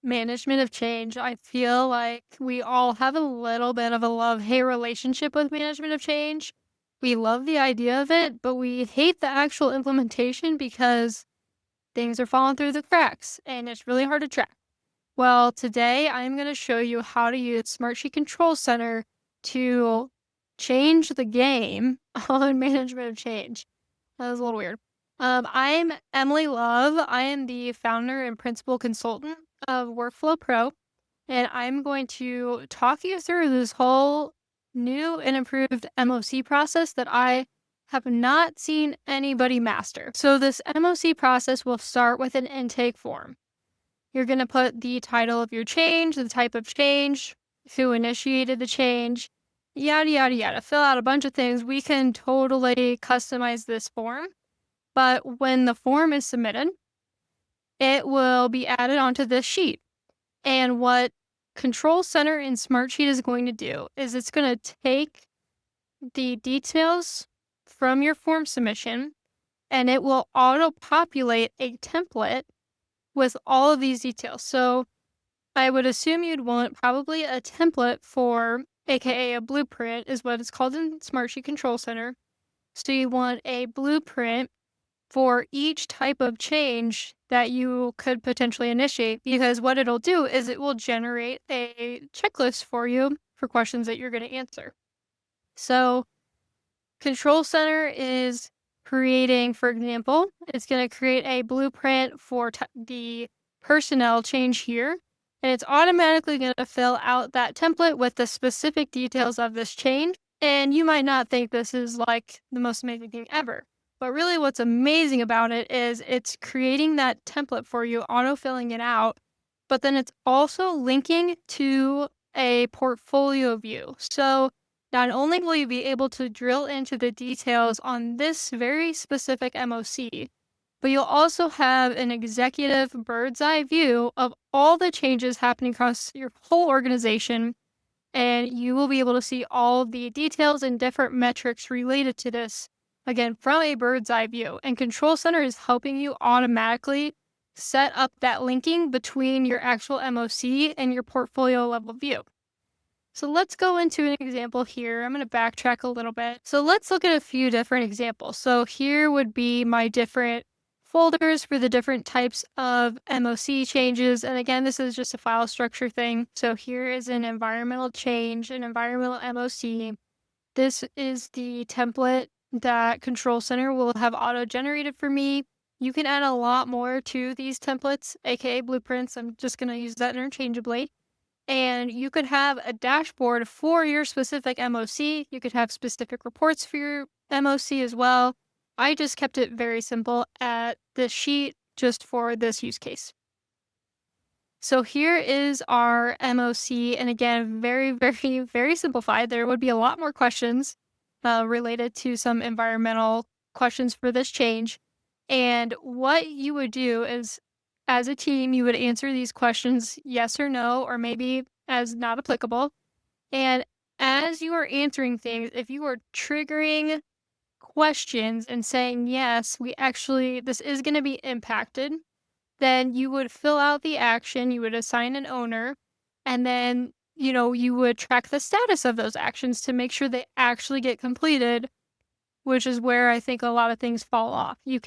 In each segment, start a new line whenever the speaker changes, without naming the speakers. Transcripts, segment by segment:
management of change, I feel like we all have a little bit of a love-hate relationship with management of change. We love the idea of it, but we hate the actual implementation because things are falling through the cracks and it's really hard to track. Well, today I'm going to show you how to use Smartsheet Control Center to change the game on management of change. That was a little weird. I'm Emily Love. I am the founder and principal consultant of Workflow Pro, and I'm going to talk you through this whole new and improved MOC process that I have not seen anybody master. So this MOC process will start with an intake form. You're going to put the title of your change, the type of change, who initiated the change, yada, yada, yada. Fill out a bunch of things. We can totally customize this form. But when the form is submitted, it will be added onto this sheet. And what Control Center in Smartsheet is going to do is it's going to take the details from your form submission and it will auto-populate a template with all of these details. So I would assume you'd want probably a template for, aka a blueprint is what it's called in Smartsheet Control Center. So you want a blueprint for each type of change that you could potentially initiate, because what it'll do is it will generate a checklist for you for questions that you're going to answer. So Control Center is creating, for example, it's going to create a blueprint for the personnel change here, and it's automatically going to fill out that template with the specific details of this change. And you might not think this is like the most amazing thing ever. But really what's amazing about it is it's creating that template for you, auto-filling it out, but then it's also linking to a portfolio view. So not only will you be able to drill into the details on this very specific MOC, but you'll also have an executive bird's eye view of all the changes happening across your whole organization, and you will be able to see all the details and different metrics related to this. Again, from a bird's eye view, and Control Center is helping you automatically set up that linking between your actual MOC and your portfolio level view. So let's go into an example here. I'm going to backtrack a little bit. So let's look at a few different examples. So here would be my different folders for the different types of MOC changes. And again, this is just a file structure thing. So here is an environmental change, an environmental MOC. This is the template that Control Center will have auto-generated for me. You can add a lot more to these templates, aka blueprints. I'm just going to use that interchangeably. And you could have a dashboard for your specific MOC. You could have specific reports for your MOC as well. I just kept it very simple at this sheet just for this use case. So here is our MOC. And again, very, very, very simplified. There would be a lot more questions related to some environmental questions for this change. And what you would do is, as a team, you would answer these questions yes or no, or maybe as not applicable. And as you are answering things, if you are triggering questions and saying, yes, this is going to be impacted, then you would fill out the action, you would assign an owner, and then you would track the status of those actions to make sure they actually get completed, which is where I think a lot of things fall off. You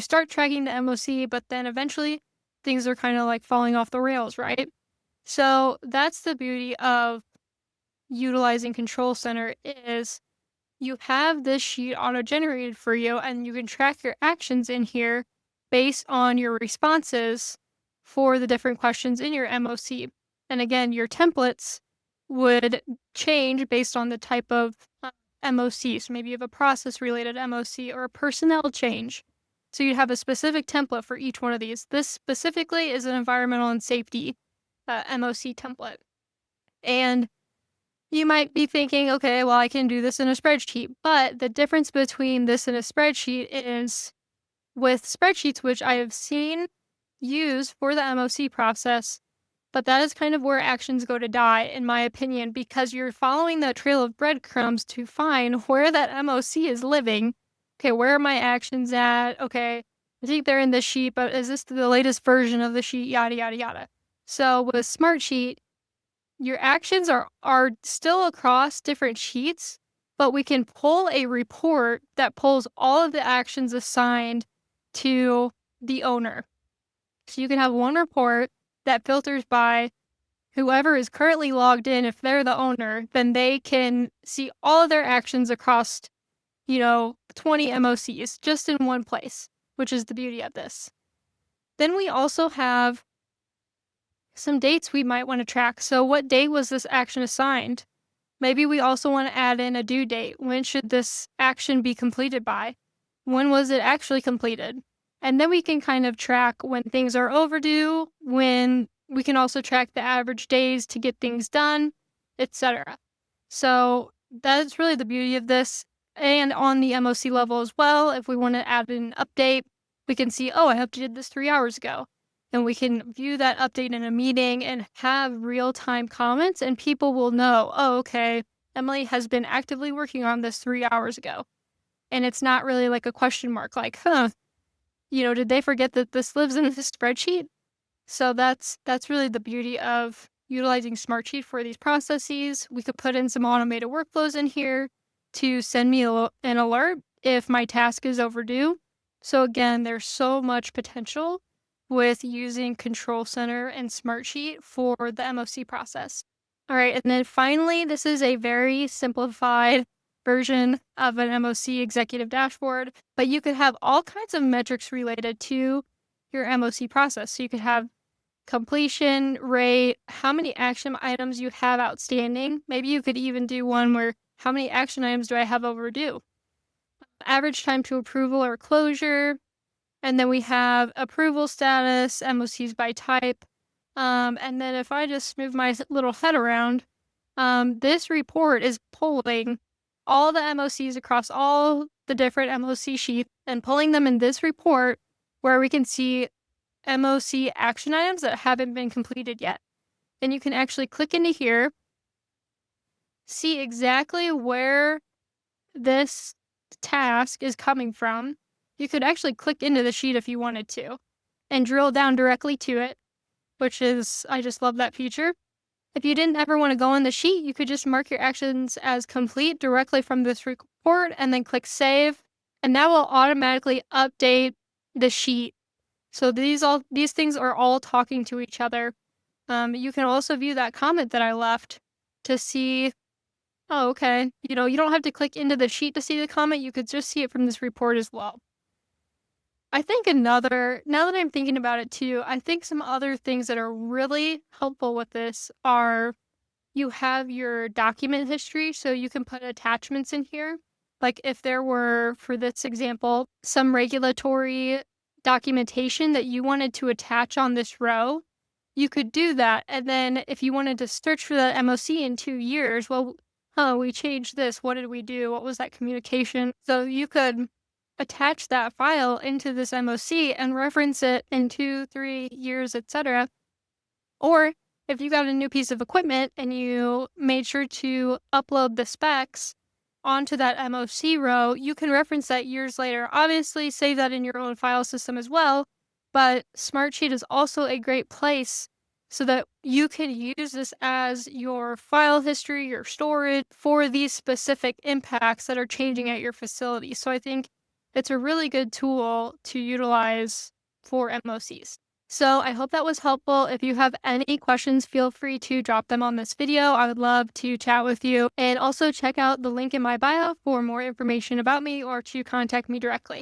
start tracking the MOC, but then eventually things are kind of like falling off the rails, right? So that's the beauty of utilizing Control Center is you have this sheet auto-generated for you, and you can track your actions in here based on your responses for the different questions in your MOC. And again, your templates would change based on the type of MOC. So maybe you have a process-related MOC or a personnel change. So you'd have a specific template for each one of these. This specifically is an environmental and safety MOC template. And you might be thinking, okay, well, I can do this in a spreadsheet. But the difference between this and a spreadsheet is with spreadsheets, which I have seen used for the MOC process, but that is kind of where actions go to die, in my opinion, because you're following that trail of breadcrumbs to find where that MOC is living. Okay, where are my actions at? Okay, I think they're in this sheet, but is this the latest version of the sheet? Yada, yada, yada. So with Smartsheet, your actions are still across different sheets, but we can pull a report that pulls all of the actions assigned to the owner. So you can have one report that filters by whoever is currently logged in. If they're the owner, then they can see all of their actions across, 20 MOCs just in one place, which is the beauty of this. Then we also have some dates we might want to track. So what date was this action assigned? Maybe we also want to add in a due date. When should this action be completed by? When was it actually completed? And then we can kind of track when things are overdue, when we can also track the average days to get things done, etc. So that's really the beauty of this. And on the MOC level as well, if we want to add an update, we can see, oh, I updated this 3 hours ago. And we can view that update in a meeting and have real-time comments, and people will know, oh, okay, Emily has been actively working on this 3 hours ago. And it's not really like a question mark, like, did they forget that this lives in this spreadsheet? So that's really the beauty of utilizing Smartsheet for these processes. We could put in some automated workflows in here to send me an alert if my task is overdue. So again, there's so much potential with using Control Center and Smartsheet for the MOC process. All right, and then finally, this is a very simplified version of an MOC Executive Dashboard, but you could have all kinds of metrics related to your MOC process. So you could have completion rate, how many action items you have outstanding. Maybe you could even do one where how many action items do I have overdue? Average time to approval or closure. And then we have approval status, MOCs by type. And then if I just move my little head around, this report is pulling all the MOCs across all the different MOC sheets and pulling them in this report where we can see MOC action items that haven't been completed yet. And you can actually click into here, see exactly where this task is coming from. You could actually click into the sheet if you wanted to and drill down directly to it, which is, I just love that feature. If you didn't ever want to go in the sheet, you could just mark your actions as complete directly from this report and then click save, and that will automatically update the sheet. So these things are all talking to each other. You can also view that comment that I left to see, oh, okay, you don't have to click into the sheet to see the comment. You could just see it from this report as well. I think now that I'm thinking about it too, I think some other things that are really helpful with this are you have your document history, so you can put attachments in here. Like if there were, for this example, some regulatory documentation that you wanted to attach on this row, you could do that. And then if you wanted to search for that MOC in 2 years, well, we changed this. What did we do? What was that communication? So you could attach that file into this MOC and reference it in 2, 3 years, etc. Or if you got a new piece of equipment and you made sure to upload the specs onto that MOC row, you can reference that years later. Obviously, save that in your own file system as well, but Smartsheet is also a great place so that you can use this as your file history, your storage for these specific impacts that are changing at your facility. So I think it's a really good tool to utilize for MOCs. So I hope that was helpful. If you have any questions, feel free to drop them on this video. I would love to chat with you. And also check out the link in my bio for more information about me or to contact me directly.